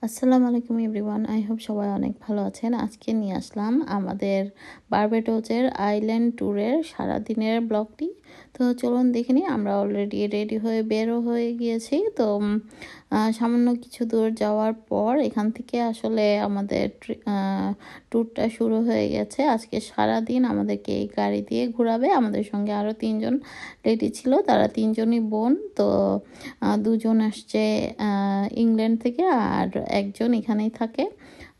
আসসালামু আলাইকুম everyone. I hope সবাই অনেক ভালো আছেন। আজকে নিয়ে আসলাম আমাদের বারবাডোসের আইল্যান্ড ট্যুরের সারাদিনের ব্লগটি। তো চলুন দেখে নিই। আমরা অলরেডি রেডি হয়ে বেরও হয়ে গিয়েছি। তো সামান্য কিছু দূর যাওয়ার পর এখান থেকে আসলে আমাদের ট্যুরটা শুরু হয়ে গেছে। আজকে সারাদিন আমাদেরকে এই গাড়ি দিয়ে ঘোরাবে। আমাদের সঙ্গে আরও 3 জন লেডি ছিল, তারা 3 জনই বোন। তো 2 জন আসছে ইংল্যান্ড থেকে, আর একজন এখানেই থাকে,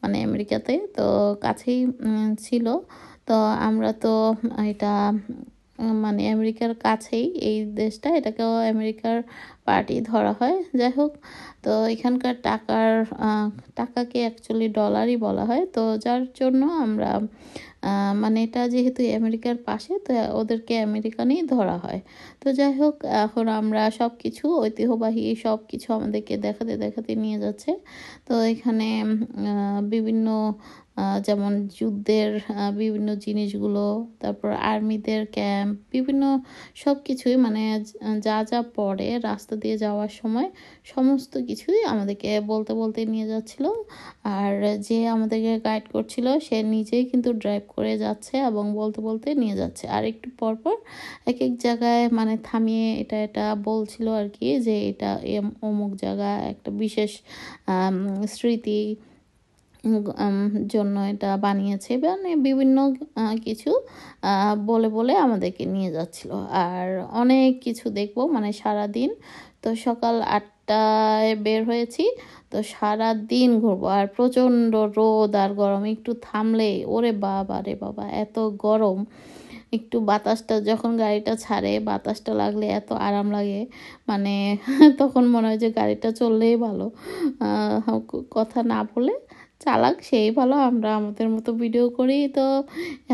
মানে আমেরিকাতে। তো কাছেই ছিল। তো আমরা তো এটা মানে আমেরিকার কাছেই এই দেশটা, এটাকেও আমেরিকার পার্টি ধরা হয়। যাই হোক, তো এখানকার টাকাকে অ্যাকচুয়ালি ডলারই বলা হয়। তো যার জন্য আমরা মানে এটা যেহেতু আমেরিকার পাশে, তো ওদেরকে আমেরিকানই ধরা হয়। তো যাই হোক, এখন আমরা সব কিছু ঐতিহ্যবাহী সব কিছু আমাদেরকে দেখাতে দেখাতে নিয়ে যাচ্ছে। তো এখানে বিভিন্ন যেমন যুদ্ধের বিভিন্ন জিনিসগুলো, তারপর আর্মিদের ক্যাম্প, বিভিন্ন সব কিছুই, মানে যা যা পড়ে রাস্তা দিয়ে যাওয়ার সময় সমস্ত কিছুই আমাদেরকে বলতে বলতে নিয়ে যাচ্ছিল। আর যে আমাদেরকে গাইড করছিল সে নিজেই কিন্তু ড্রাইভ করে যাচ্ছে এবং বলতে বলতে নিয়ে যাচ্ছে। আর একটু পরপর এক এক জায়গায় মানে থামিয়ে এটা বলছিল আর কি, যে এটা অমুক জায়গা একটা বিশেষ স্মৃতি জন্য এটা বানিয়েছে, মানে বিভিন্ন কিছু বলে বলে আমাদেরকে নিয়ে যাচ্ছিল। আর অনেক কিছু দেখবো, মানে সারাদিন। তো সকাল 8টায় বের হয়েছি, তো সারা দিন ঘুরবো। আর প্রচণ্ড রোদ আর গরম, একটু থামলে ওরে বাবা রে বাবা এত গরম। একটু বাতাসটা যখন গাড়িটা ছাড়ে, বাতাসটা লাগলে এত আরাম লাগে, মানে তখন মনে হয় যে গাড়িটা চললেই ভালো। কথা না বলে চালাক সেই ভালো, আমরা আমাদের মতো ভিডিও করি। তো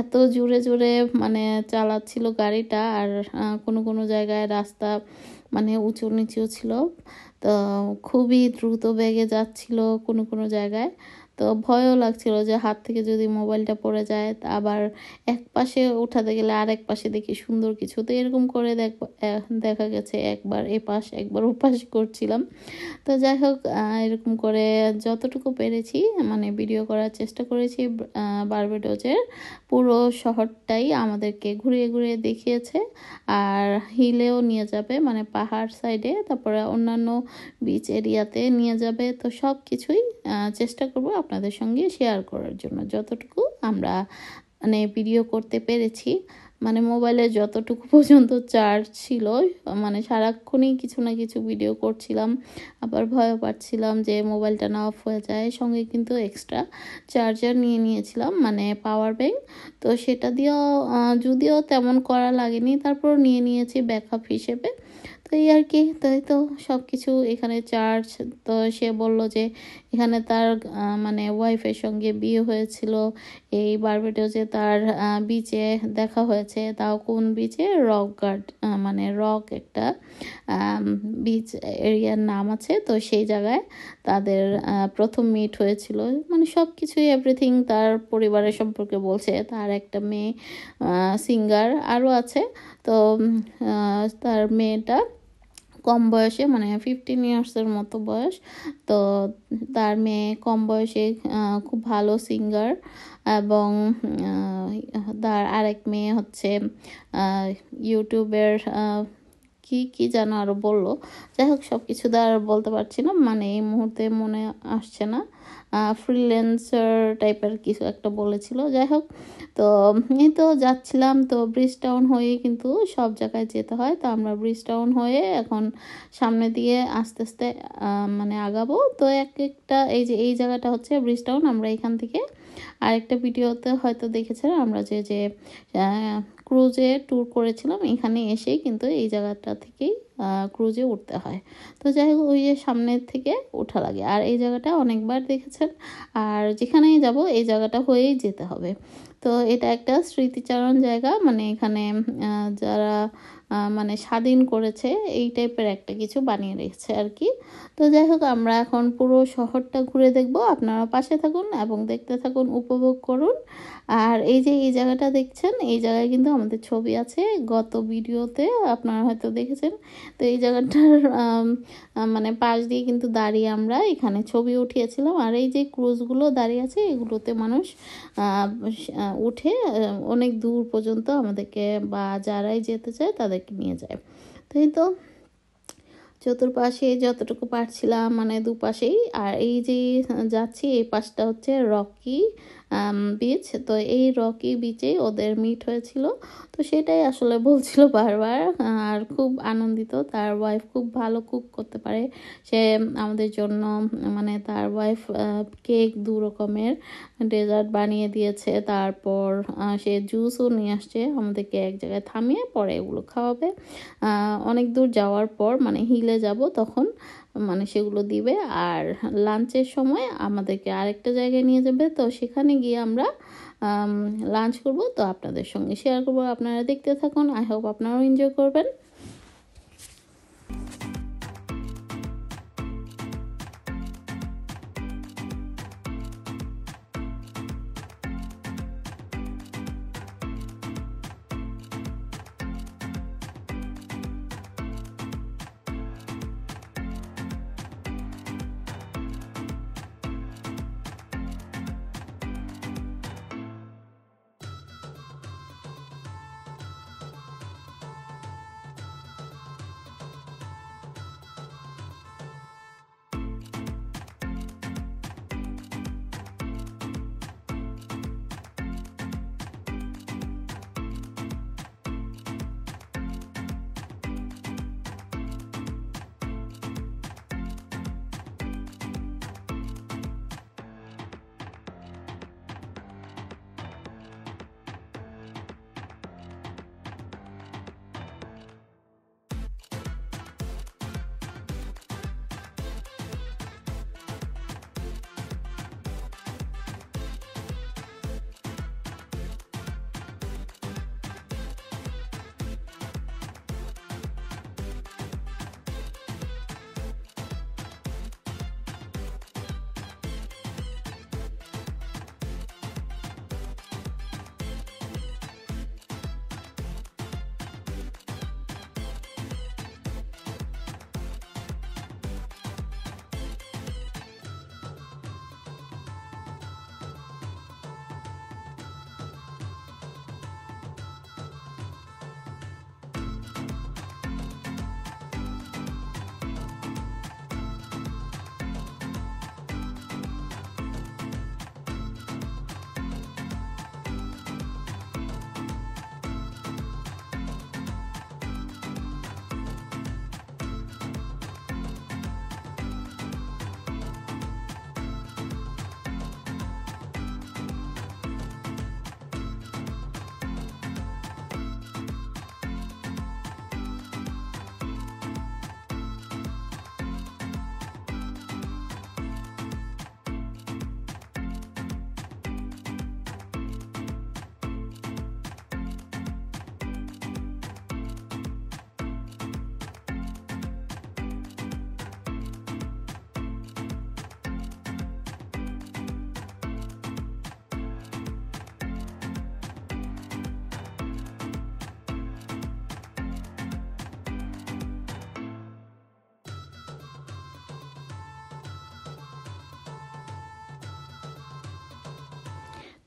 এত জোরে জোরে মানে চালাচ্ছিল গাড়িটা। আর কোনো কোনো জায়গায় রাস্তা মানে উঁচু নিচু ছিল, তো খুবই দ্রুত বেগে যাচ্ছিল কোনো কোনো জায়গায়। তো ভয়ও লাগছিল যে হাত থেকে যদি মোবাইলটা পড়ে যায়। আবার এক পাশে উঠাতে গেলে আরেক পাশে দেখি সুন্দর কিছু, তো এরকম করে দেখা গেছে একবার এপাশ একবার ওপাশ করছিলাম। তো যাই হোক, এরকম করে যতটুকু পেরেছি মানে ভিডিও করার চেষ্টা করেছি। বারবাডোসের পুরো শহরটাই আমাদেরকে ঘুরিয়ে ঘুরিয়ে দেখিয়েছে। আর হিলেও নিয়ে যাবে, মানে পাহাড় সাইডে, তারপরে অন্যান্য বিচ এরিয়াতে নিয়ে যাবে। তো সব কিছুই চেষ্টা করব আপনাদের সঙ্গে শেয়ার করার জন্য, যতটুকু আমরা মানে ভিডিও করতে পেরেছি। মানে মোবাইলে যতটুকু পর্যন্ত চার্জ ছিল, মানে সারাক্ষণই কিছু না কিছু ভিডিও করছিলাম। আবার ভয়ও পাচ্ছিলাম যে মোবাইলটা না অফ হয়ে যায়। সঙ্গে কিন্তু এক্সট্রা চার্জার নিয়ে নিয়েছিলাম, মানে পাওয়ার ব্যাংক। তো সেটা দিয়েও যদিও তেমন করা লাগেনি, তারপর নিয়ে নিয়েছি ব্যাকআপ হিসেবে। তো এই আর কি। তাই তো সব কিছু এখানে চার্জ। তো সে বলল যে এখানে তার মানে ওয়াইফের সঙ্গে বিয়ে হয়েছিল এই বারবাডোসে, তার বিচে দেখা হয়েছে। তাও কোন বিচে? রক গার্ড, মানে রক একটা বিচ এরিয়ার নাম আছে। তো সেই জায়গায় তাদের প্রথম মিট হয়েছিল। মানে সব কিছুই এভরিথিং তার পরিবারের সম্পর্কে বলছে। তার একটা মেয়ে সিঙ্গার আরও আছে। তো তার মেয়েটা কম বয়সে, মানে 15 ইয়ার্সের মতো বয়স। তো তার মেয়ে কম বয়সে খুব ভালো সিঙ্গার। এবং তার আরেক মেয়ে হচ্ছে ইউটিউবের কি কি যেন আরও বললো। যাই হোক, সব কিছু তো আর বলতে পারছি না, মানে এই মুহূর্তে মনে আসছে না। ফ্রিল্যান্সার টাইপের কিছু একটা বলেছিল। যাই হোক, তো এই তো যাচ্ছিলাম। তো ব্রিজ টাউন হয়ে কিন্তু সব জায়গায় যেতে হয়। তো আমরা ব্রিজ টাউন হয়ে এখন সামনে দিয়ে আস্তে আস্তে মানে আগাবো। তো এক একটা এই যে এই জায়গাটা হচ্ছে ব্রিজ টাউন। আমরা এখান থেকে আরেকটা ভিডিওতে হয়তো দেখেছেন, আমরা যে ক্রুজে ট্যুর করেছিলাম, এখানে এসেই কিন্তু এই জায়গাটা থেকেই ক্রুজে উঠতে হয়। তো যাই হোক, ওই যে সামনের থেকে ওঠা লাগে। আর এই জায়গাটা অনেকবার দেখেছেন। আর যেখানেই যাব এই জায়গাটা হয়েই যেতে হবে। তো এটা একটা স্মৃতিচারণ জায়গা, মানে এখানে যারা মানে স্বাধীন করেছে এই টাইপের একটা কিছু বানিয়ে রেখেছে আর কি। তো যাই হোক আমরা এখন পুরো শহরটা ঘুরে দেখব, আপনারা পাশে থাকুন এবং দেখতে থাকুন, উপভোগ করুন। আর এই যে এই জায়গাটা দেখছেন, এই জায়গায় কিন্তু আমাদের ছবি আছে, গত ভিডিওতে আপনারা হয়তো দেখেছেন। তো এই জায়গাটার মানে পাশ দিয়ে কিন্তু দাঁড়িয়ে আমরা এখানে ছবি উঠিয়েছিলাম। আর এই যে ক্রুজগুলো দাঁড়িয়ে আছে এগুলোতে মানুষ উঠে অনেক দূর পর্যন্ত আমাদেরকে বা যারাই যেতে চায় তাদেরকে নিয়ে যায়। তাই তো চতুর্পাশে যতটুকু পারছিলাম মানে দুপাশেই। আর এই যে যাচ্ছি এই পাশটা হচ্ছে রকি বিচ। তো এই রকি বিচেই ওদের মিট হয়েছিল। তো সেটাই আসলে বলছিল বারবার। আর খুব আনন্দিত, তার ওয়াইফ খুব ভালো কুক করতে পারে। সে আমাদের জন্য মানে তার ওয়াইফ কেক 2 রকমের ডেজার্ট বানিয়ে দিয়েছে। তারপর সে জুসও নিয়ে আসছে আমাদেরকে এক জায়গায় থামিয়ে, পরে এগুলো খাওয়াবে। অনেক দূর যাওয়ার পর মানে হিলে যাব তখন মানে সেগুলো দিবে। আর লাঞ্চের সময় আমাদেরকে আরেকটা জায়গায় নিয়ে যাবে, তো সেখানে গিয়ে আমরা লাঞ্চ করব। তো আপনাদের সঙ্গে শেয়ার করব, আপনারা দেখতে থাকুন। আই হোপ আপনারাও এনজয় করবেন।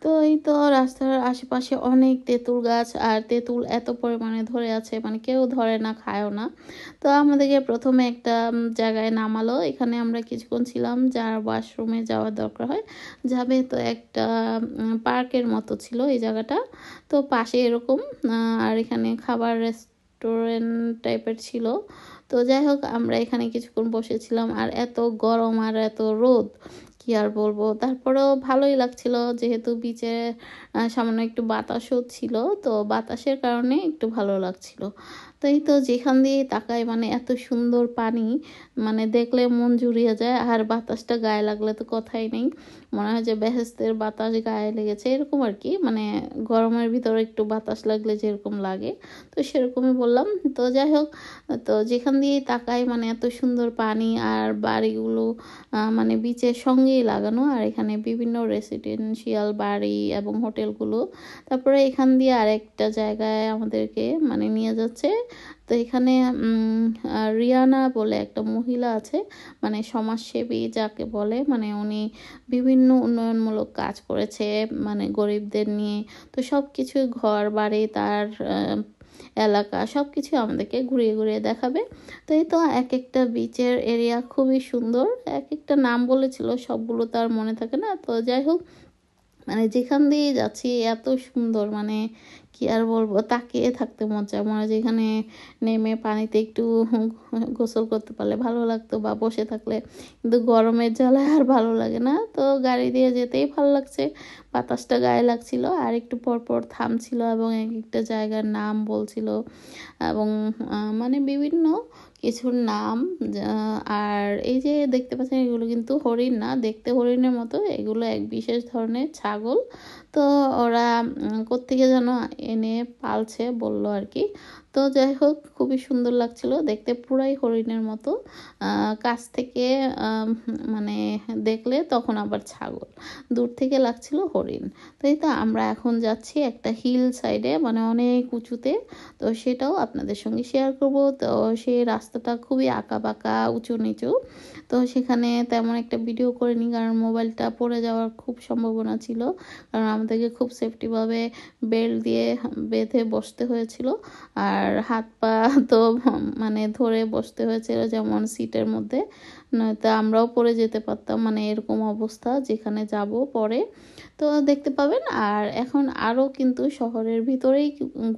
তো এই তো রাস্তার আশেপাশে অনেক তেঁতুল গাছ, আর তেঁতুল এত পরিমাণে ধরে আছে মানে কেউ ধরে না, খায়ও না। তো আমাদেরকে প্রথমে একটা জায়গায় নামালো, এখানে আমরা কিছুক্ষণ ছিলাম, যার ওয়াশরুমে যাওয়ার দরকার হয় যাবে। তো একটা পার্কের মতো ছিল এই জায়গাটা, তো পাশে এরকম আর এখানে খাবার রেস্টুরেন্ট টাইপের ছিল। তো যাই হোক আমরা এখানে কিছুক্ষণ বসেছিলাম, আর এত গরম আর এত রোদ কি আর বলবো। তারপরেও ভালোই লাগছিল যেহেতু বিচে সামান্য একটু বাতাসও ছিল, তো বাতাসের কারণে একটু ভালো লাগছিল। তো এই তো যেখান দিয়ে তাকাই মানে এত সুন্দর পানি, মানে দেখলে মন জুড়িয়ে যায়। আর বাতাসটা গায়ে লাগলে তো কথাই নেই, মনে হয় যে বেহেশতের বাতাস গায়ে লেগেছে এরকম আর কি, মানে গরমের ভিতরে একটু বাতাস লাগলে যেরকম লাগে, তো সেরকমই বললাম। তো যাই হোক, তো যেখান দিয়েই তাকাই মানে এত সুন্দর পানি, আর বাড়িগুলো মানে বিচের সঙ্গেই লাগানো, আর এখানে বিভিন্ন রেসিডেন্সিয়াল বাড়ি এবং হোটেলগুলো। তারপরে এখান দিয়ে আরেকটা জায়গায় আমাদেরকে মানে নিয়ে যাচ্ছে। তো এখানে রিয়ানা বলে একটা মহিলা আছে, মানে সমাজসেবী যাকে বলে, মানে উনি বিভিন্ন উন্নয়নমূলক কাজ করেছে মানে গরিবদের নিয়ে। তো সব কিছুই, ঘর বাড়ি, তার এলাকা সব কিছু আমাদেরকে ঘুরিয়ে ঘুরিয়ে দেখাবে। তো এই তো এক একটা বিচের এরিয়া খুবই সুন্দর, এক একটা নাম বলেছিল, সবগুলো তো আর মনে থাকে না। তো যাই হোক, মানে যেখান দিয়ে যাচ্ছি এত সুন্দর, মানে কি আর বলবো, তাকিয়ে থাকতে মন চায়, মনে হয় যেখানে নেমে পানিতে একটু গোসল করতে পারলে ভালো লাগতো, বা বসে থাকলে, কিন্তু গরমের জ্বালায় আর ভালো লাগে না। তো গাড়ি দিয়ে যেতেই ভালো লাগছে, বাতাসটা গায়ে লাগছিল, আর একটু পর পর থামছিল এবং এক একটা জায়গার নাম বলছিল, এবং মানে বিভিন্ন কিছুর নাম। আর এই যে দেখতে পাচ্ছেন, এগুলো কিন্তু হরিণ না, দেখতে হরিণের মতো, এগুলো এক বিশেষ ধরনের ছাগল। তো ওরা কোত্থেকে যেন এনে পালছে বললো আর কি। তো যাই হোক, খুবই সুন্দর লাগছিল দেখতে, পুরাই হরিণের মতো। কাছ থেকে মানে দেখলে তখন আবার ছাগল, দূর থেকে লাগছিল হরিণ। তো এই তো আমরা এখন যাচ্ছি একটা হিল সাইডে, মানে অনেক উঁচুতে। তো সেটাও আপনাদের সঙ্গে শেয়ার করব। তো সেই রাস্তাটা খুবই আঁকা বাঁকা, উঁচু নিচু। তো সেখানে তেমন একটা ভিডিও করিনি, কারণ মোবাইলটা পড়ে যাওয়ার খুব সম্ভাবনা ছিল, কারণ আমাদেরকে খুব সেফটিভাবে বেল্ট দিয়ে বেঁধে বসতে হয়েছিল, আর হাত পা তো মানে ধরে বসতে হয়েছিল যেমন সিটের মধ্যে, নয়তো আমরাও পড়ে যেতে পারতাম, মানে এরকম অবস্থা যেখানে যাব পরে। তো দেখতে পাবেন। আর এখন আরও কিন্তু শহরের ভিতরেই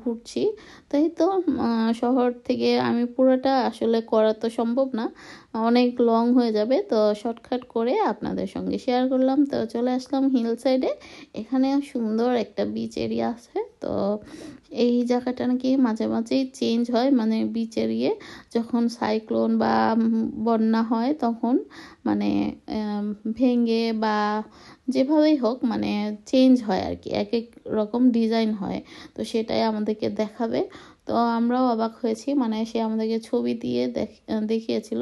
ঘুরছি, তাই তো শহর থেকে আমি পুরোটা আসলে করা তো সম্ভব না, অনেক লং হয়ে যাবে, তো শর্টকাট করে আপনাদের সঙ্গে শেয়ার করলাম। তো চলে আসলাম হিল সাইডে, এখানে সুন্দর একটা বিচ এরিয়া আছে। তো এই জায়গাটা নাকি মাঝে মাঝেই চেঞ্জ হয়, মানে বিচ এরিয়া যখন সাইক্লোন বা বন্যা হয় তখন মানে ভেঙে বা যেভাবেই হোক মানে চেঞ্জ হয় আর কি, এক এক রকম ডিজাইন হয়। তো সেটাই আমাদেরকে দেখাবে। তো আমরাও অবাক হয়েছি, মানে সে আমাদেরকে ছবি দিয়ে দেখিয়েছিল,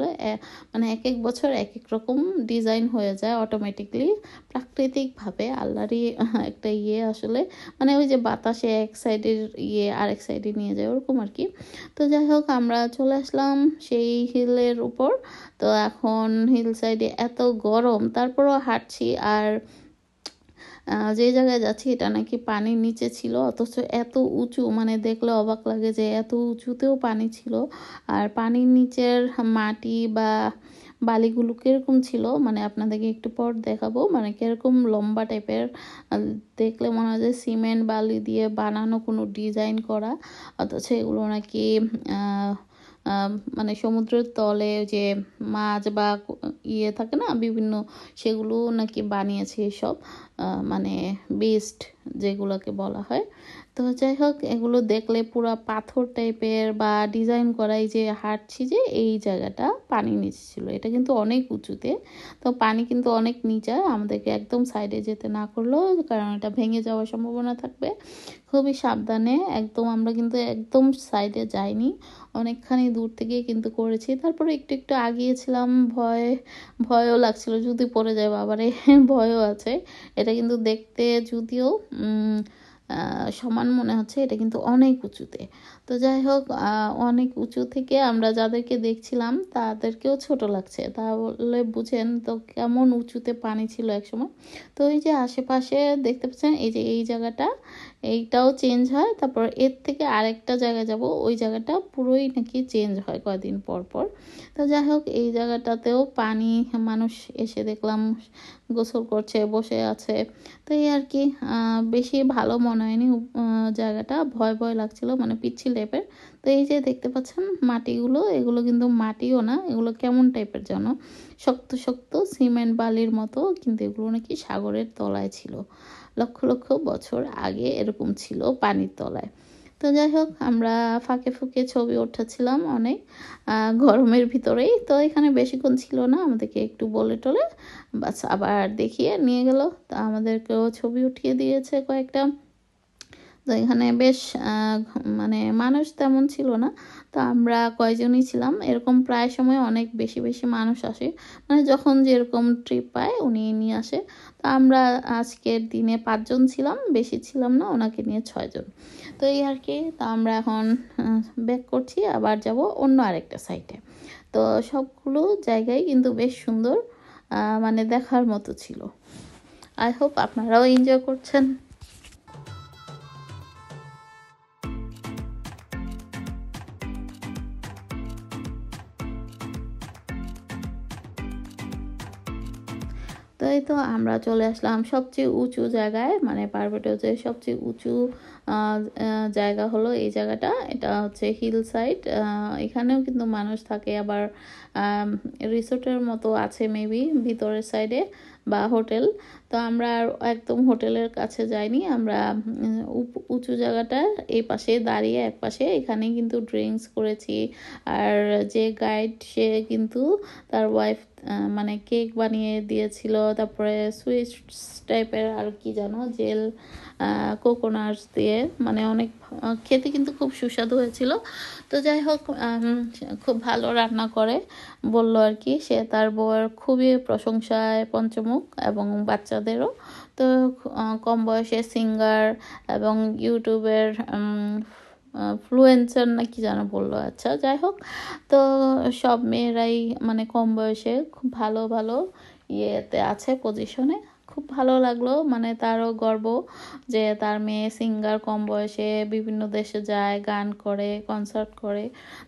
মানে এক এক বছর এক এক রকম ডিজাইন হয়ে যায় অটোমেটিকলি, প্রাকৃতিকভাবে আল্লাহরই একটা ইয়ে আসলে, মানে ওই যে বাতাসে এক সাইডের ইয়ে আরেক সাইডে নিয়ে যায় ওরকম আর কি। তো যাই হোক, আমরা চলে আসলাম সেই হিলের উপর। তো এখন হিল সাইডে এত গরম, তারপরও হাঁটছি। আর যে জায়গায় যাচ্ছি এটা নাকি পানির নিচে ছিল, অথচ এত উঁচু, মানে দেখলে অবাক লাগে যে এত উঁচুতেও পানি ছিল। আর পানির নিচের মাটি বা বালিগুলো কিরকম ছিল, মানে আপনাদেরকে একটু পর দেখাবো, মানে কিরকম লম্বা টাইপের, দেখলে মনে হয় যে সিমেন্ট বালি দিয়ে বানানো কোনো ডিজাইন করা, অথচ এগুলো নাকি মানে সমুদ্রের তলে যে মাছ বা ইয়ে থাকে না বিভিন্ন, সেগুলো নাকি বানিয়েছে এসব, মানে বেস্ট যেগুলোকে বলা হয়। তো যাই হোক, এগুলো দেখলে পুরো পাথর টাইপের বা ডিজাইন করাই, যে হাঁটছি যে এই জায়গাটা পানি নিচে ছিল, এটা কিন্তু অনেক উঁচুতে। তো পানি কিন্তু অনেক নিচে, আমাদেরকে একদম সাইডে যেতে না করলেও, কারণ এটা ভেঙে যাওয়ার সম্ভাবনা থাকবে, খুবই সাবধানে একদম। আমরা কিন্তু একদম সাইডে যাইনি, অনেকখানি দূর থেকেই কিন্তু করেছি। তারপরে একটু একটু আগিয়েছিলাম, ভয়ও লাগছিল যদি পড়ে যায় বাবারে, ভয়ও আছে। এটা কিন্তু দেখতে যদিও সমান মনে হচ্ছে, এটা কিন্তু অনেক উঁচুতে। তো যাই হোক, অনেক উঁচু থেকে আমরা যাদেরকে দেখছিলাম তাদেরকেও ছোট লাগছে, তাহলে বুঝেন তো কেমন উঁচুতে পানি ছিল একসময়। তো এই যে আশেপাশে দেখতে পাচ্ছেন, এই যে এই জায়গাটা, এইটাও চেঞ্জ হয়, তারপর এর থেকে আরেকটা জায়গায় যাব, ওই জায়গাটা পুরোই নাকি চেঞ্জ হয় কয়দিন পর পর। তো যাই হোক, এই জায়গাটাতেও পানি, মানুষ এসে দেখলাম গোসল করছে, বসে আছে। তো এই আর কি, বেশি ভালো মনে হয়নি জায়গাটা, ভয় ভয় লাগছিল, মানে পিচ্ছিল টাইপের। তো এই যে দেখতে পাচ্ছেন মাটিগুলো, এগুলো কিন্তু মাটিও না, এগুলো কেমন টাইপের যেন শক্ত শক্ত সিমেন্ট বালির মতো, কিন্তু এগুলো নাকি সাগরের তলায় ছিল, লক্ষ লক্ষ বছর আগে এরকম ছিল পানির তলায়। তো যাই হোক আমরা ফাঁকে ফুঁকে ছবি উঠাচ্ছিলাম অনেক গরমের ভিতরেই। তো এখানে বেশিক্ষণ ছিল না, আমাদেরকে একটু বলে টলে বাস আবার দেখিয়ে নিয়ে গেল। তো আমাদেরকেও ছবি উঠিয়ে দিয়েছে কয়েকটা। তো এখানে বেশ মানে মানুষ তেমন ছিল না, তো আমরা কয়জনই ছিলাম। এরকম প্রায় সময় অনেক বেশি বেশি মানুষ আসে, মানে যখন যেরকম ট্রিপ পায় উনি নিয়ে আসে। তো আমরা আজকের দিনে 5 জন ছিলাম, বেশি ছিলাম না, ওনাকে নিয়ে 6 জন। তো এই আর কি। তো আমরা এখন ব্যাক করছি, আবার যাব অন্য আরেকটা সাইটে। তো সবগুলো জায়গায় কিন্তু বেশ সুন্দর, মানে দেখার মতো ছিল। আই হোপ আপনারাও এনজয় করছেন। তো এই তো আমরা চলে আসলাম সবচেয়ে উঁচু জায়গায়, মানে বারবাডোসের সবচেয়ে উঁচু জায়গা হলো এই জায়গাটা। এটা হচ্ছে হিল সাইড। এখানেও কিন্তু মানুষ থাকে, আবার রিসোর্টের মতো আছে মেবি ভিতরের সাইডে, বা হোটেল। তো আমরা আর একদম হোটেলের কাছে যাইনি, আমরা উঁচু জায়গাটা এই পাশে দাঁড়িয়ে এক পাশে এখানে কিন্তু ড্রিঙ্কস করেছি। আর যে গাইড সে কিন্তু তার ওয়াইফ মানে কেক বানিয়ে দিয়েছিল, তারপরে সুইটস টাইপের আর কি জানো জেল কোকোনাটস দিয়ে, মানে অনেক খেতে কিন্তু খুব সুস্বাদু হয়েছিল। তো যাই হোক, খুব ভালো রান্না করে বললো আর কি। সে তার বউয়ের খুবই প্রশংসায় পঞ্চমুখ, এবং বাচ্চাদেরও। তো কম বয়সে সিঙ্গার এবং ইউটিউবের ফ্লুয়েন্সার না কি যেন বললো। আচ্ছা যাই হোক, তো সব মেয়েরাই মানে কম বয়সে খুব ভালো ভালো ইয়েতে আছে, পজিশনে। খুব ভালো লাগলো, মানে তারও গর্ব যে তার মেয়ে সিঙ্গার, কম বয়সে বিভিন্ন দেশে যায়, গান করে, কনসার্ট করে।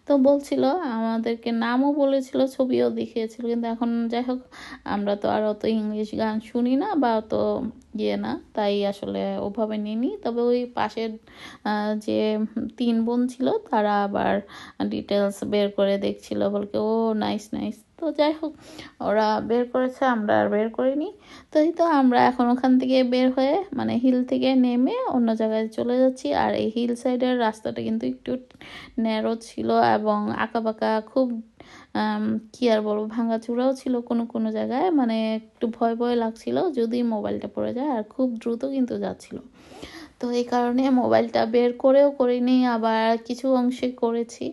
তো বলছিল আমাদেরকে, নামও বলেছিল, ছবিও দেখিয়েছিল। কিন্তু এখন যাই হোক, আমরা তো আর অত ইংলিশ গান শুনি না, বা অত ইয়ে না, তাই আসলে ওভাবে নিইনি। তবে ওই পাশের যে 3 বোন ছিল, তারা আবার ডিটেলস বের করে দেখছিল, বলকে ও নাইস নাইস। তো যাই হোক, ওরা বের করেছে, আমরা আর বের করিনি। তো এই তো আমরা এখন ওখান থেকে বের হয়ে, মানে হিল থেকে নেমে অন্য জায়গায় চলে যাচ্ছি। আর এই হিল সাইডের রাস্তাটা কিন্তু একটু ন্যারো ছিল, এবং আঁকাবাঁকা, খুব কি আর বলবো, ভাঙাচুরাও ছিল কোনো কোনো জায়গায়। মানে একটু ভয় ভয় লাগছিল যদি মোবাইলটা পড়ে যায়, আর খুব দ্রুত কিন্তু যাচ্ছিল। তো এই কারণে মোবাইলটা বের করেও করিনি, আবার কিছু অংশে করেছি,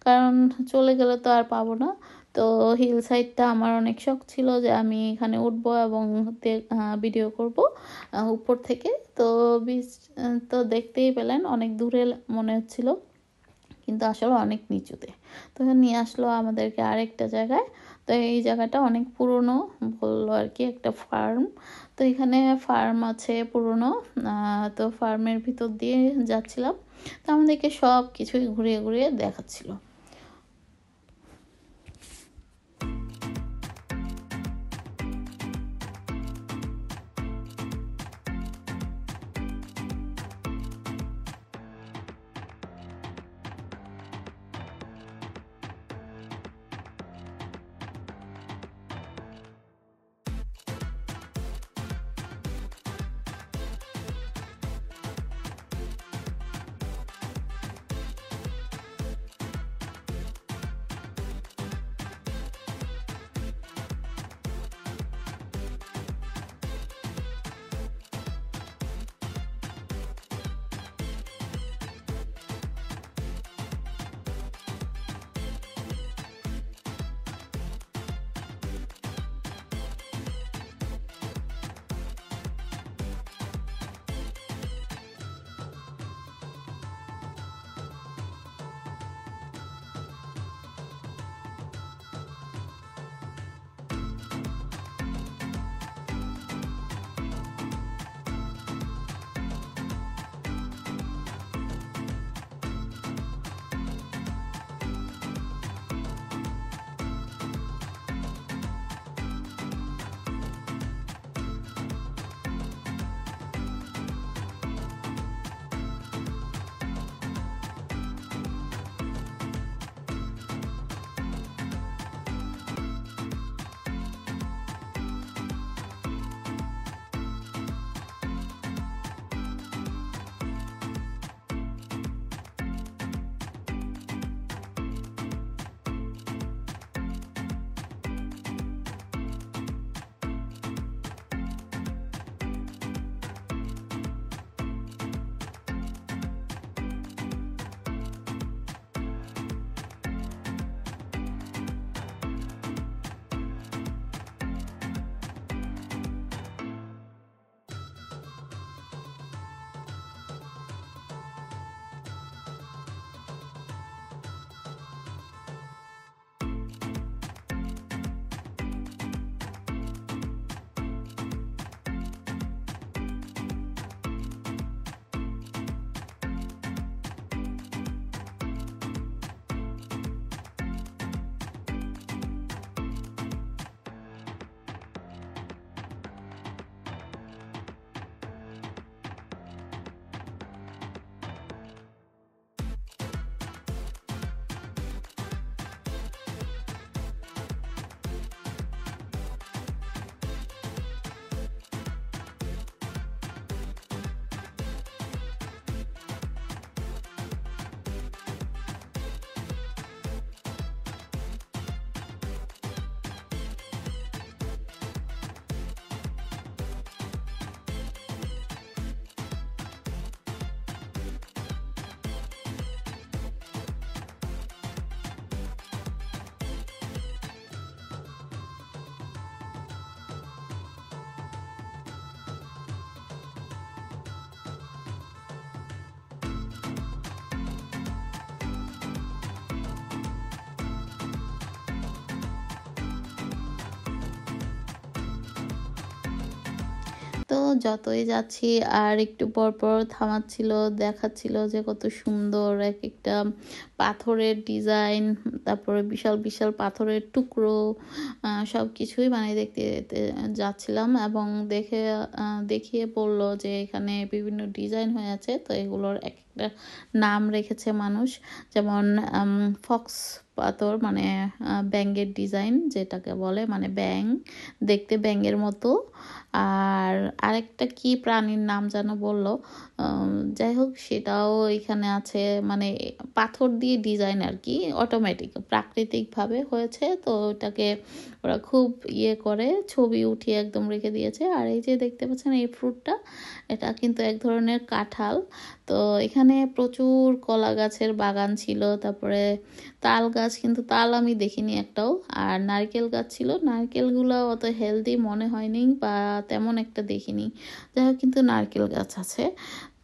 কারণ চলে গেলে তো আর পাবো না। তো হিল সাইডটা আমার অনেক শখ ছিল যে আমি এখানে উঠবো এবং ভিডিও করব উপর থেকে। তো বিচ তো দেখতেই পেলেন অনেক দূরে মনে হচ্ছিল, কিন্তু আসলে অনেক নিচুতে। তো নিয়ে আসলো আমাদেরকে আরেকটা জায়গায়। তো এই জায়গাটা অনেক পুরনো বললো আর কি, একটা ফার্ম। তো এখানে ফার্ম আছে পুরনো। তো ফার্মের ভিতর দিয়ে যাচ্ছিলাম, তো আমাদেরকে সব কিছুই ঘুরিয়ে ঘুরিয়ে দেখাচ্ছিল। তো যতই যাচ্ছি আর একটু পর পর থামাচ্ছিল, দেখাচ্ছিল যে কত সুন্দর এক একটা পাথরের ডিজাইন, তারপরে বিশাল বিশাল পাথরের টুকরো, সব কিছুই মানে দেখতে দেখতে যাচ্ছিলাম। এবং দেখিয়ে বলল যে এখানে বিভিন্ন ডিজাইন হয়ে আছে, তো এগুলোর এক একটা নাম রেখেছে মানুষ। যেমন ফক্স পাথর, মানে ব্যাঙের ডিজাইন যেটাকে বলে, মানে ব্যাঙ দেখতে ব্যাঙের মতো। আর আরেকটা কি প্রাণীর নাম যেন বললো, যাই হোক সেটাও এখানে আছে। মানে পাথর দিয়ে ডিজাইন আর কি, অটোমেটিক প্রাকৃতিকভাবে হয়েছে, তো ওটাকে ওরা খুব করে ছবি উঠিয়ে একদম রেখে দিয়েছে। আর এই যে দেখতে পাচ্ছেন এই ফ্রুটটা, এটা কিন্তু এক ধরনের কাঁঠাল। তো এখানে প্রচুর কলা গাছের বাগান ছিল, তারপরে তাল গাছ, কিন্তু তাল আমি দেখিনি একটাও। আর নারকেল গাছ ছিল, নারকেলগুলো অত হেলদি মনে হয়নি বা তেমন একটা দেখিনি। যাই হোক কিন্তু নারকেল গাছ আছে।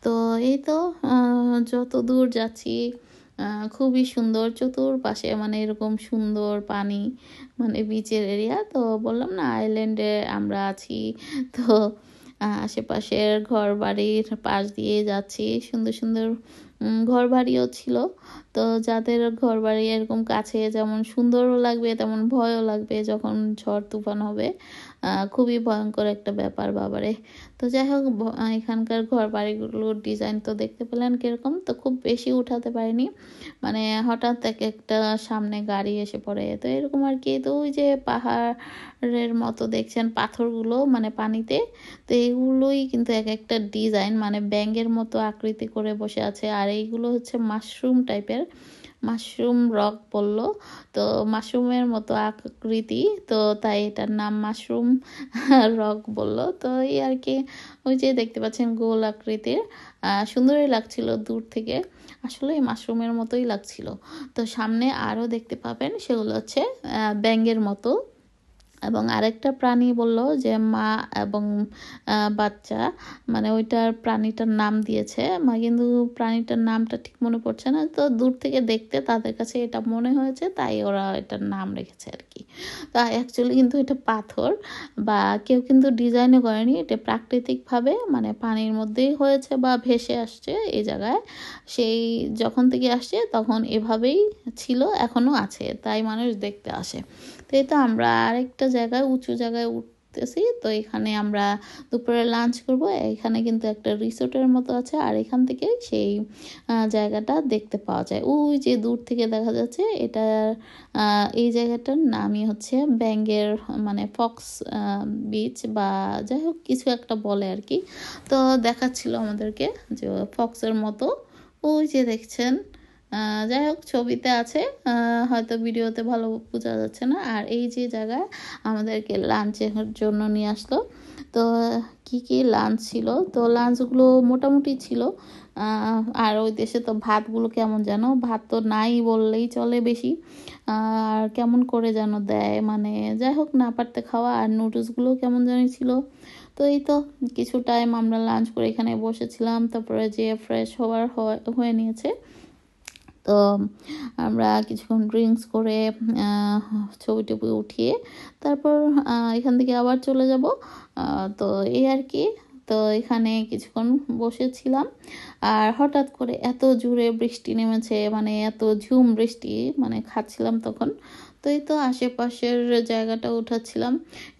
তো এই তো যত দূর যাচ্ছি খুবই সুন্দর চতুর্পাশে, মানে এরকম সুন্দর পানি, মানে বিচের এরিয়া। তো বললাম না আইল্যান্ডে আমরা আছি। তো আশেপাশের ঘর বাড়ির পাশ দিয়ে যাচ্ছি, সুন্দর সুন্দর ঘর বাড়িও ছিল। তো যাদের ঘর বাড়ি এরকম কাছে, যেমন সুন্দরও লাগবে তেমন ভয়ও লাগবে যখন ঝড় তুফান হবে। খুবই ভয়ঙ্কর একটা ব্যাপার বাবারে। তো যাই হোক এখানকার ঘর বাড়িগুলোর ডিজাইন তো দেখতে পেলেন কিরকম। তো খুব বেশি উঠাতে পারিনি, মানে হঠাৎ একটা সামনে গাড়ি এসে পড়ে, তো এরকম আর কি। তো ওই যে পাহাড়ের মতো দেখছেন পাথরগুলো মানে পানিতে, তো এইগুলোই কিন্তু এক একটা ডিজাইন, মানে ব্যাঙের মতো আকৃতি করে বসে আছে। আর এইগুলো হচ্ছে মাশরুম টাইপের, মাশরুম রক বলল। তো মাশরুমের মতো আকৃতি, তো তাই এটার নাম মাশরুম রক বলল। তো এই আর কি, ওই যে দেখতে পাচ্ছেন গোল আকৃতির, সুন্দরই লাগছিল দূর থেকে, আসলে মাশরুমের মতোই লাগছিল। তো সামনে আরও দেখতে পাবেন, সেগুলো হচ্ছে ব্যাঙের মতো। এবং আরেকটা প্রাণী বলল যে মা এবং বাচ্চা, মানে ওইটার প্রাণীটার নাম দিয়েছে মা, কিন্তু প্রাণীটার নামটা ঠিক মনে পড়ছে না। তো দূর থেকে দেখতে তাদের কাছে এটা মনে হয়েছে, তাই ওরা এটার নাম রেখেছে আর কি। তা অ্যাকচুয়ালি কিন্তু এটা পাথর, বা কেউ কিন্তু ডিজাইনও করেনি, এটা প্রাকৃতিকভাবে মানে পানির মধ্যেই হয়েছে বা ভেসে আসছে এই জায়গায়। সেই যখন থেকে আসছে তখন এভাবেই ছিল, এখনও আছে, তাই মানুষ দেখতে আসে। তো এই তো আমরা আরেকটা জায়গায়, উঁচু জায়গায় উঠতেছি। তো এখানে আমরা দুপুরে লাঞ্চ করব। এখানে কিন্তু একটা রিসোর্টের মতো আছে, আর এখান থেকে সেই জায়গাটা দেখতে পাওয়া যায়। ওই যে দূর থেকে দেখা যাচ্ছে, এটা এই জায়গাটার নামই হচ্ছে ব্যাঙ্গের, মানে ফক্স বিচ বা যাই হোক কিছু একটা বলে আর কি। তো দেখাচ্ছিল আমাদেরকে যে ফক্সের মতো, ওই যে দেখছেন। যাই হোক ছবিতে আছে, হয়তো ভিডিওতে ভালো বোঝা যাচ্ছে না। আর এই যে জায়গায় আমাদেরকে লাঞ্চের জন্য নিয়ে আসলো। তো কি কি লাঞ্চ ছিল, তো লাঞ্চগুলো মোটামুটি ছিল। আর ওই দেশে তো ভাতগুলো কেমন যেন, ভাত তো নাই বললেই চলে বেশি, আর কেমন করে যেন দেয়, মানে যাই হোক না পারতে খাওয়া। আর নুডলসগুলো কেমন জানি ছিল। তো এই তো কিছু টাইম আমরা লাঞ্চ করে এখানে বসেছিলাম, তারপরে যে ফ্রেশ হয়ে নিয়েছে। তো আমরা কিছুক্ষণ ড্রিঙ্কস করে ছবি টবি উঠিয়ে তারপর এখান থেকে আবার চলে যাব। তো এই আর কি। তো এখানে কিছুক্ষণ বসেছিলাম, আর হঠাৎ করে এত জোরে বৃষ্টি নেমেছে, মানে এত ঝুম বৃষ্টি, মানে খাচ্ছিলাম তখন। তো এই তো আশেপাশের জায়গাটা উঠাচ্ছিলাম,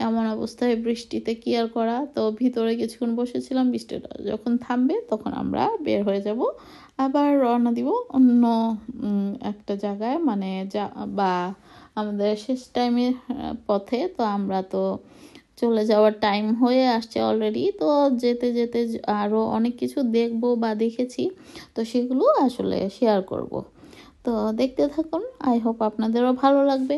এমন অবস্থায় বৃষ্টিতে কি আর করা। তো ভিতরে কিছুক্ষণ বসেছিলাম, বৃষ্টিটা যখন থামবে তখন আমরা বের হয়ে যাব, আবার রওনা দিব অন্য একটা জায়গায়, মানে যা বা আমাদের শেষ টাইমের পথে। তো আমরা তো চলে যাওয়ার টাইম হয়ে আসছে অলরেডি। তো যেতে যেতে আরও অনেক কিছু দেখবো বা দেখেছি, তো সেগুলো আসলে শেয়ার করব। তো দেখতে থাকুন, আই হোপ আপনাদেরও ভালো লাগবে।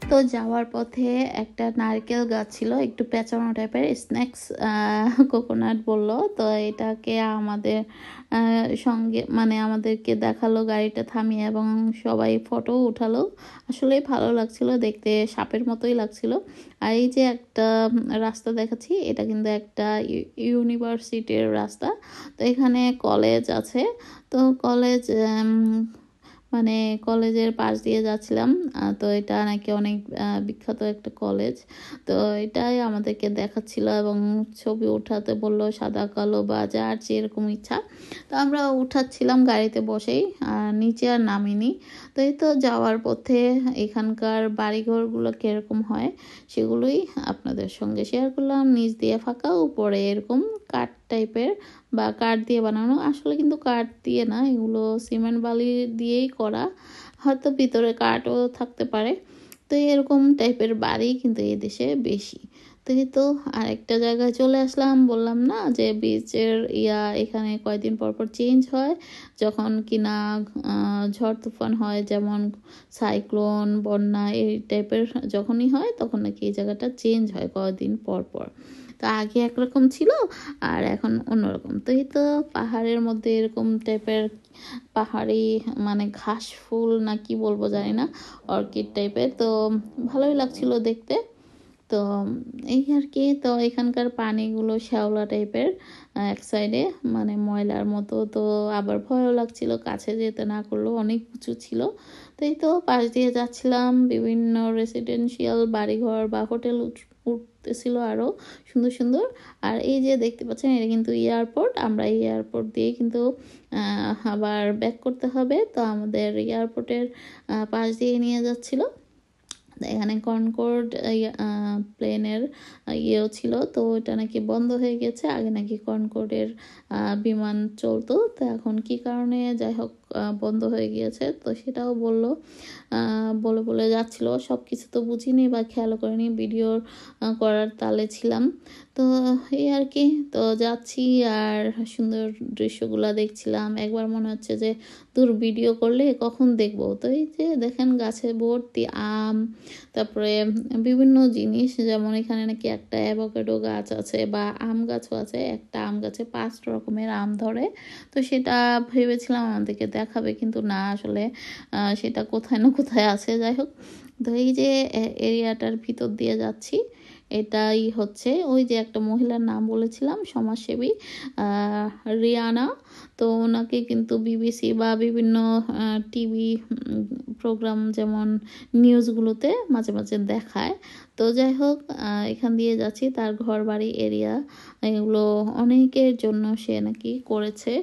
তো যাওয়ার পথে একটা নারকেল গাছ ছিল, একটু পেঁচানো টাইপের, স্ন্যাক্স কোকোনাট বললো। তো এটাকে আমাদের সঙ্গে মানে আমাদেরকে দেখালো, গাড়িটা থামিয়ে, এবং সবাই ফটো উঠালো। আসলেই ভালো লাগছিল দেখতে, সাপের মতোই লাগছিল। আর এই যে একটা রাস্তা দেখাচ্ছি, এটা কিন্তু একটা ইউনিভার্সিটির রাস্তা। তো এখানে কলেজ আছে। তো কলেজ মানে কলেজের পাশ দিয়ে যাচ্ছিলাম। তো এটা নাকি অনেক বিখ্যাত একটা কলেজ। তো এটাই আমাদেরকে দেখাচ্ছিল এবং ছবি উঠাতে বললো, সাদা কালো বা যার যেরকম ইচ্ছা। তো আমরা উঠাচ্ছিলাম গাড়িতে বসেই, নিচে আর নামিনি। তো এই তো যাওয়ার পথে এখানকার বাড়িঘরগুলো কীরকম হয় সেগুলোই আপনাদের সঙ্গে শেয়ার করলাম। নিচ দিয়ে ফাঁকা, উপরে এরকম কাঠ টাইপের বা কাঠ দিয়ে বানানো। আসলে কিন্তু কাঠ দিয়ে না, এগুলো সিমেন্ট বালি দিয়েই করা, হয়তো ভিতরে কাঠও থাকতে পারে। তো এরকম টাইপের বাড়ি কিন্তু এই দেশে বেশি। তো এই তো আরেকটা জায়গায় চলে আসলাম, বললাম না যে বিচের এখানে কয়েকদিন পর পর চেঞ্জ হয়, যখন কিনা ঝড় তুফান হয়, যেমন সাইক্লোন, বন্যা এই টাইপের যখনই হয়, তখন নাকি এই জায়গাটা চেঞ্জ হয় কয়েকদিন পর পর। তো আগে একরকম ছিল আর এখন অন্যরকম। তো এই তো পাহাড়ের মধ্যে এরকম টাইপের পাহাড়ি মানে ঘাস ফুল না কি বলবো জানি না, অর্কিড টাইপের। তো ভালোই লাগছিল দেখতে। তো এই আর কি। তো এখানকার পানিগুলো শ্যাওলা টাইপের, এক সাইডে মানে ময়লার মতো। তো আবার ভয়ও লাগছিল, কাছে যেতে না করলেও অনেক উঁচু ছিল। তো এই তো পাশ দিয়ে যাচ্ছিলাম, বিভিন্ন রেসিডেন্সিয়াল বাড়িঘর বা হোটেল উঠতেছিল আরও সুন্দর সুন্দর। আর এই যে দেখতে পাচ্ছেন, এটা কিন্তু এয়ারপোর্ট। আমরা এই এয়ারপোর্ট দিয়ে কিন্তু আবার ব্যাক করতে হবে। তো আমাদের এয়ারপোর্টের পাশ দিয়ে নিয়ে যাচ্ছিল। এখানে কনকর্ড প্লেনের ইয়েও ছিল, তো এটা নাকি বন্ধ হয়ে গেছে। আগে নাকি কনকর্ডের বিমান চলতো, তো এখন কি কারণে যাই হোক বন্ধ হয়ে গিয়েছে, তো সেটাও বলল। বলে বলে যাচ্ছিল, সব কিছু তো বুঝিনি বা খেয়াল করিনি, ভিডিও করার তালে ছিলাম। তো এই আর কি। তো যাচ্ছি আর সুন্দর দৃশ্যগুলো দেখছিলাম। একবার মনে হচ্ছে যে দূর ভিডিও করলে কখন দেখবো। তো এই যে দেখেন গাছে ভর্তি আম, তারপরে বিভিন্ন জিনিস, যেমন এখানে নাকি একটা অ্যাভোকাডো গাছ আছে বা আম গাছও আছে। একটা আম গাছে 5 রকমের আম ধরে। তো সেটা ভেবেছিলাম আমাদেরকে দেখাবে, কিন্তু না, আসলে সেটা কোথায় না কোথায় আছে। যাই হোক, তো এই যে এরিয়াটার ভিতর দিয়ে যাচ্ছি, এটাই হচ্ছে ওই যে একটা মহিলার নাম বলেছিলাম, সমাজসেবী রিয়ানা। তো ওনাকে কিন্তু বিবিসি বা বিভিন্ন টিভি প্রোগ্রাম যেমন নিউজগুলোতে মাঝে মাঝে দেখায়। তো যাই হোক, এখান দিয়ে যাচ্ছি, তার ঘর বাড়ি এরিয়া এগুলো অনেকের জন্য সে নাকি করেছে।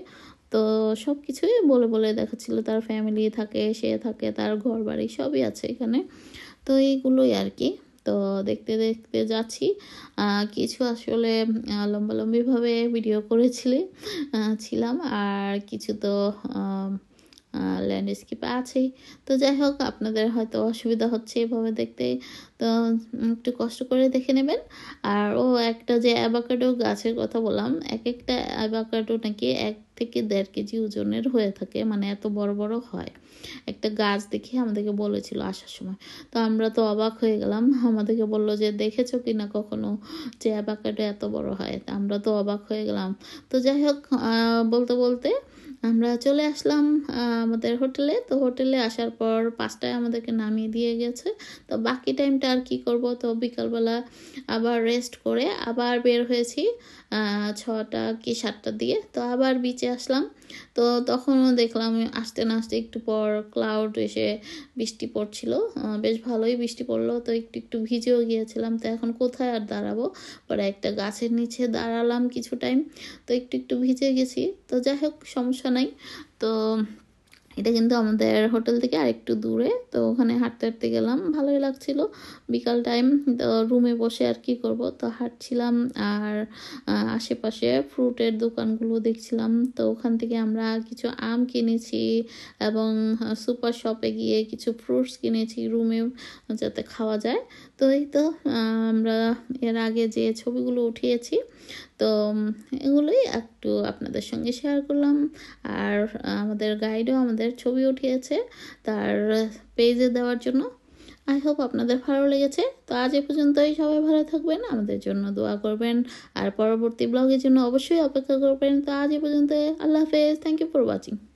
তো সব কিছুই বলে বলে দেখাচ্ছিল, তার ফ্যামিলি থাকে, সে থাকে, তার ঘর বাড়ি সবই আছে এখানে। তো এইগুলোই আর কি। তো দেখতে দেখতে যাচ্ছি। কিছু আসলে লম্বালম্বিভাবে ভিডিও ছিলাম, আর কিছু তো ল্যান্ডস্কেপ আছেই। তো যাই হোক, আপনাদের হয়তো অসুবিধা হচ্ছে এভাবে দেখতে, তো একটু কষ্ট করে দেখে নেবেন। আর একটা যে অ্যাভোকাডো গাছের কথা বললাম, এক একটা অ্যাভোকাডো নাকি 1 থেকে 1.5 কেজি ওজনের হয়ে থাকে, মানে এত বড় বড় হয়। একটা গাছ দেখে আমাদেরকে বলেছিল আসার সময়। তো আমরা তো অবাক হয়ে গেলাম। আমাদেরকে বললো যে দেখেছো কিনা কখনো যে অ্যাভোকাডো এত বড় হয়। তা আমরা তো অবাক হয়ে গেলাম। তো যাই হোক, বলতে বলতে আমরা চলে আসলাম আমাদের হোটেলে। তো হোটেলে আসার পর 5টায় আমাদেরকে নামিয়ে দিয়ে গেছে। তো বাকি টাইমটা আর কি করব, তো বিকালবেলা আবার রেস্ট করে আবার বের হয়েছি 6টা কি 7টার দিকে। তো আবার বিচে আসলাম। তো তখনও দেখলাম আসতে না আসতে একটু পর ক্লাউড এসে বৃষ্টি পড়ছিল। বেশ ভালোই বৃষ্টি পড়লো। তো একটু একটু ভিজেও গিয়েছিলাম। তো এখন কোথায় আর দাঁড়াবো, পরে একটা গাছের নিচে দাঁড়ালাম কিছু টাইম। তো একটু একটু ভিজে গেছি। তো যাই হোক, সমস্যা নাই। তো এটা কিন্তু আমাদের হোটেল থেকে আরেকটু দূরে। তো ওখানে হাঁটতে হাঁটতে গেলাম, ভালোই লাগছিল বিকাল টাইম। তো রুমে বসে আর কি করব, তো হাঁটছিলাম আর আশেপাশে ফ্রুটের দোকানগুলো দেখছিলাম। তো ওখান থেকে আমরা কিছু আম কিনেছি এবং সুপার শপে গিয়ে কিছু ফ্রুটস কিনেছি রুমে যাতে খাওয়া যায়। তো এই তো আমরা এর আগে যে ছবিগুলো উঠিয়েছি, তো এগুলোই একটু আপনাদের সঙ্গে শেয়ার করলাম। আর আমাদের গাইডও আমাদের ছবি উঠিয়েছে তার পেজে দেওয়ার জন্য। আই হোপ আপনাদের ভালো লেগেছে। তো আজ এ পর্যন্তই, সবাই ভালো থাকবেন, আমাদের জন্য দোয়া করবেন, আর পরবর্তী ব্লগের জন্য অবশ্যই অপেক্ষা করবেন। তো আজ এ পর্যন্ত, আল্লাহ হাফেজ, থ্যাংক ইউ ফর ওয়াচিং।